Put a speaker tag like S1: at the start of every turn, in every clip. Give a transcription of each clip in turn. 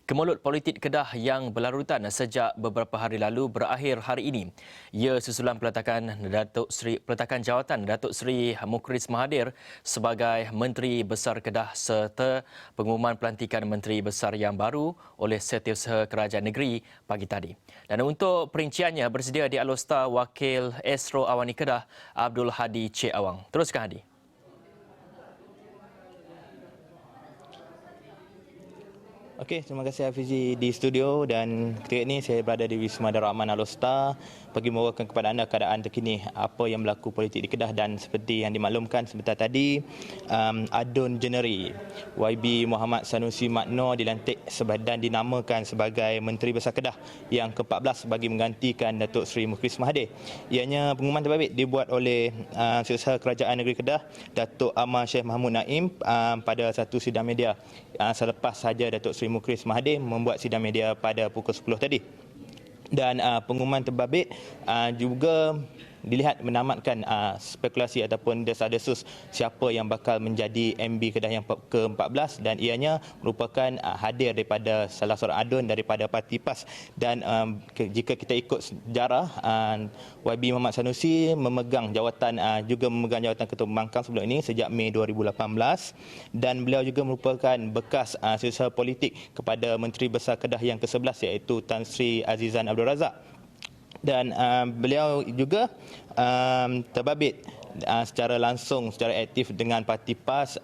S1: Kemelut politik Kedah yang berlarutan sejak beberapa hari lalu berakhir hari ini. Ia susulan peletakan jawatan Datuk Seri Mukhris Mahathir sebagai Menteri Besar Kedah serta pengumuman pelantikan Menteri Besar yang baru oleh Setiausaha Kerajaan Negeri pagi tadi. Dan untuk perinciannya bersedia di Alostar Wakil Esro Awani Kedah Abdul Hadi Cik Awang. Teruskan Hadi.
S2: Okey, terima kasih Hafizi di studio dan ketika ini saya berada di Wisma Darul Aman Alostar bagi membawakan kepada anda keadaan terkini apa yang berlaku politik di Kedah. Dan seperti yang dimaklumkan sebentar tadi, Adun Jeneri YB Muhammad Sanusi Makno dilantik dan dinamakan sebagai Menteri Besar Kedah yang ke-14 bagi menggantikan Datuk Seri Mukhris Mahathir. Ianya pengumuman terbabit dibuat oleh Setiausaha Kerajaan Negeri Kedah Datuk Amar Sheikh Mahmud Naim pada satu sidang media selepas saja Datuk Seri Mukhris Mahathir membuat sidang media pada pukul 10 tadi. Dan pengumuman terbabit juga dilihat menamatkan spekulasi ataupun desas-desus siapa yang bakal menjadi MB Kedah yang ke-14, dan ianya merupakan hadir daripada salah seorang adun daripada Parti PAS. Dan jika kita ikut sejarah, YB Muhammad Sanusi juga memegang jawatan Ketua Pembangkang sebelum ini sejak Mei 2018, dan beliau juga merupakan bekas setiausaha politik kepada Menteri Besar Kedah yang ke-11 iaitu Tan Sri Azizan Abdul Razak. Dan beliau juga terbabit secara langsung, secara aktif dengan Parti PAS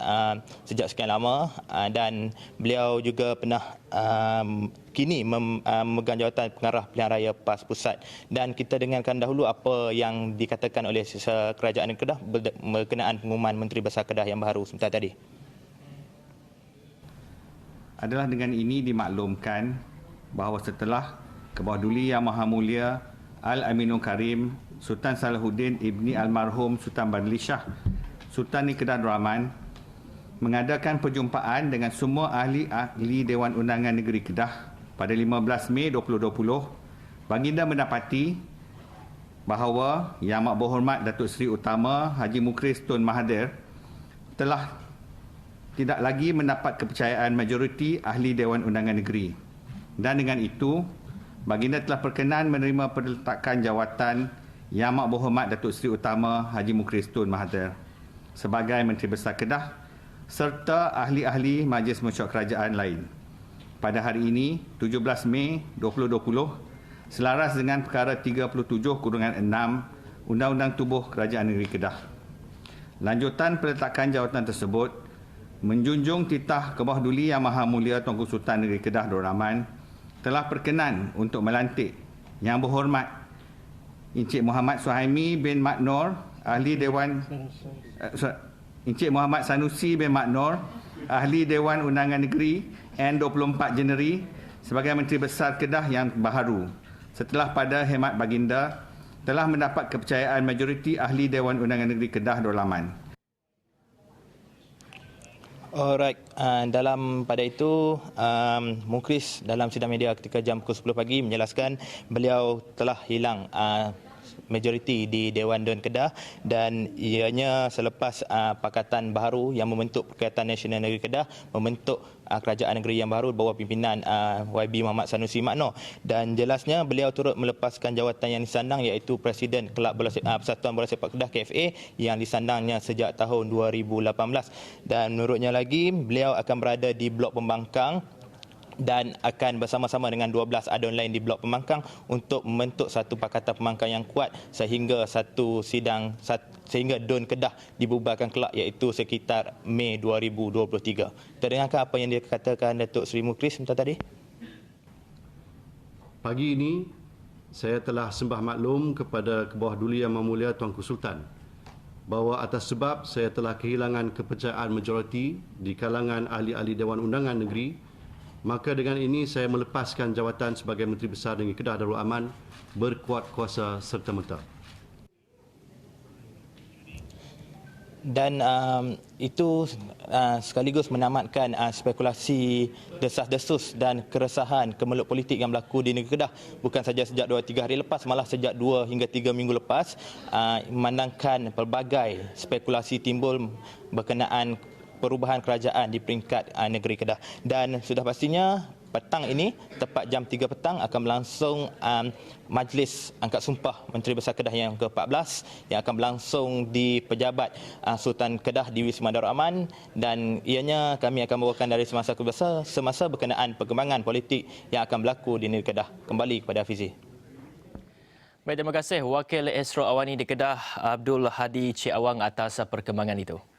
S2: sejak sekian lama, dan beliau juga pernah kini memegang jawatan pengarah pilihan raya PAS Pusat. Dan kita dengarkan dahulu apa yang dikatakan oleh Kerajaan Kedah berkenaan pengumuman Menteri Besar Kedah yang baru sebentar tadi.
S3: Adalah dengan ini dimaklumkan bahawa setelah Kebawah Duli Yang Maha Mulia Al-Aminul Karim Sultan Salahuddin Ibni Almarhum Sultan Badli Shah Sultan Kedah Darul Aman mengadakan perjumpaan dengan semua ahli-ahli Dewan Undangan Negeri Kedah pada 15 Mei 2020, baginda mendapati bahawa Yang Amat Berhormat Datuk Seri Utama Haji Mukhris Tun Mahathir telah tidak lagi mendapat kepercayaan majoriti ahli Dewan Undangan Negeri, dan dengan itu baginda telah berkenan menerima peletakan jawatan Yang Amat Berhormat Datuk Seri Utama Haji Mukhris Tun Mahathir sebagai Menteri Besar Kedah serta ahli-ahli Majlis Mesyuarat Kerajaan lain pada hari ini 17 Mei 2020 selaras dengan perkara 37/6 Undang-Undang Tubuh Kerajaan Negeri Kedah. Lanjutan peletakan jawatan tersebut menjunjung titah Kebawah Duli Yang Maha Mulia Tuanku Sultan Negeri Kedah Darul Aman telah berkenan untuk melantik Yang Berhormat Encik Muhammad Suhaimi bin Mat Nor, Ahli Dewan Encik Muhammad Sanusi bin Mat Nor, Ahli Dewan Undangan Negeri N24 Jeneri sebagai Menteri Besar Kedah yang baharu setelah pada khidmat baginda telah mendapat kepercayaan majoriti Ahli Dewan Undangan Negeri Kedah Darul Aman.
S2: Alright, pada itu Mukhris dalam sidang media ketika jam pukul 10 pagi menjelaskan beliau telah hilang majoriti di Dewan Dun Kedah, dan ianya selepas Pakatan Baharu yang membentuk Perikatan Nasional Negeri Kedah membentuk Kerajaan Negeri yang baru bawah pimpinan YB Muhammad Sanusi Makno. Dan jelasnya beliau turut melepaskan jawatan yang disandang iaitu Presiden Kelab Persatuan Bola Sepak Kedah KFA yang disandangnya sejak tahun 2018. Dan menurutnya lagi beliau akan berada di Blok Pembangkang dan akan bersama-sama dengan 12 adun lain di Blok Pembangkang untuk membentuk satu Pakatan Pembangkang yang kuat sehingga sehingga Dun Kedah dibubarkan kelak iaitu sekitar Mei 2023. Kita dengarkan apa yang dikatakan Datuk Seri Mukhris sebentar tadi.
S4: Pagi ini saya telah sembah maklum kepada Kebawah Duli Yang Maha Mulia Tuanku Sultan bahawa atas sebab saya telah kehilangan kepercayaan majoriti di kalangan ahli-ahli Dewan Undangan Negeri, maka dengan ini saya melepaskan jawatan sebagai Menteri Besar Negeri Kedah Darul Aman berkuat kuasa serta-merta.
S2: Dan itu sekaligus menamatkan spekulasi desas-desus dan keresahan kemelut politik yang berlaku di negeri Kedah bukan saja sejak 2-3 hari lepas, malah sejak 2 hingga 3 minggu lepas, memandangkan pelbagai spekulasi timbul berkenaan perubahan kerajaan di peringkat negeri Kedah. Dan sudah pastinya petang ini, tepat jam 3 petang akan berlangsung Majlis Angkat Sumpah Menteri Besar Kedah yang ke-14 yang akan berlangsung di Pejabat Sultan Kedah di Wisma Darul Aman, dan ianya kami akan bawakan dari semasa ke semasa berkenaan perkembangan politik yang akan berlaku di negeri Kedah. Kembali kepada Hafizi.
S1: Baik, terima kasih Wakil Esro Awani di Kedah, Abdul Hadi Cik Awang atas perkembangan itu.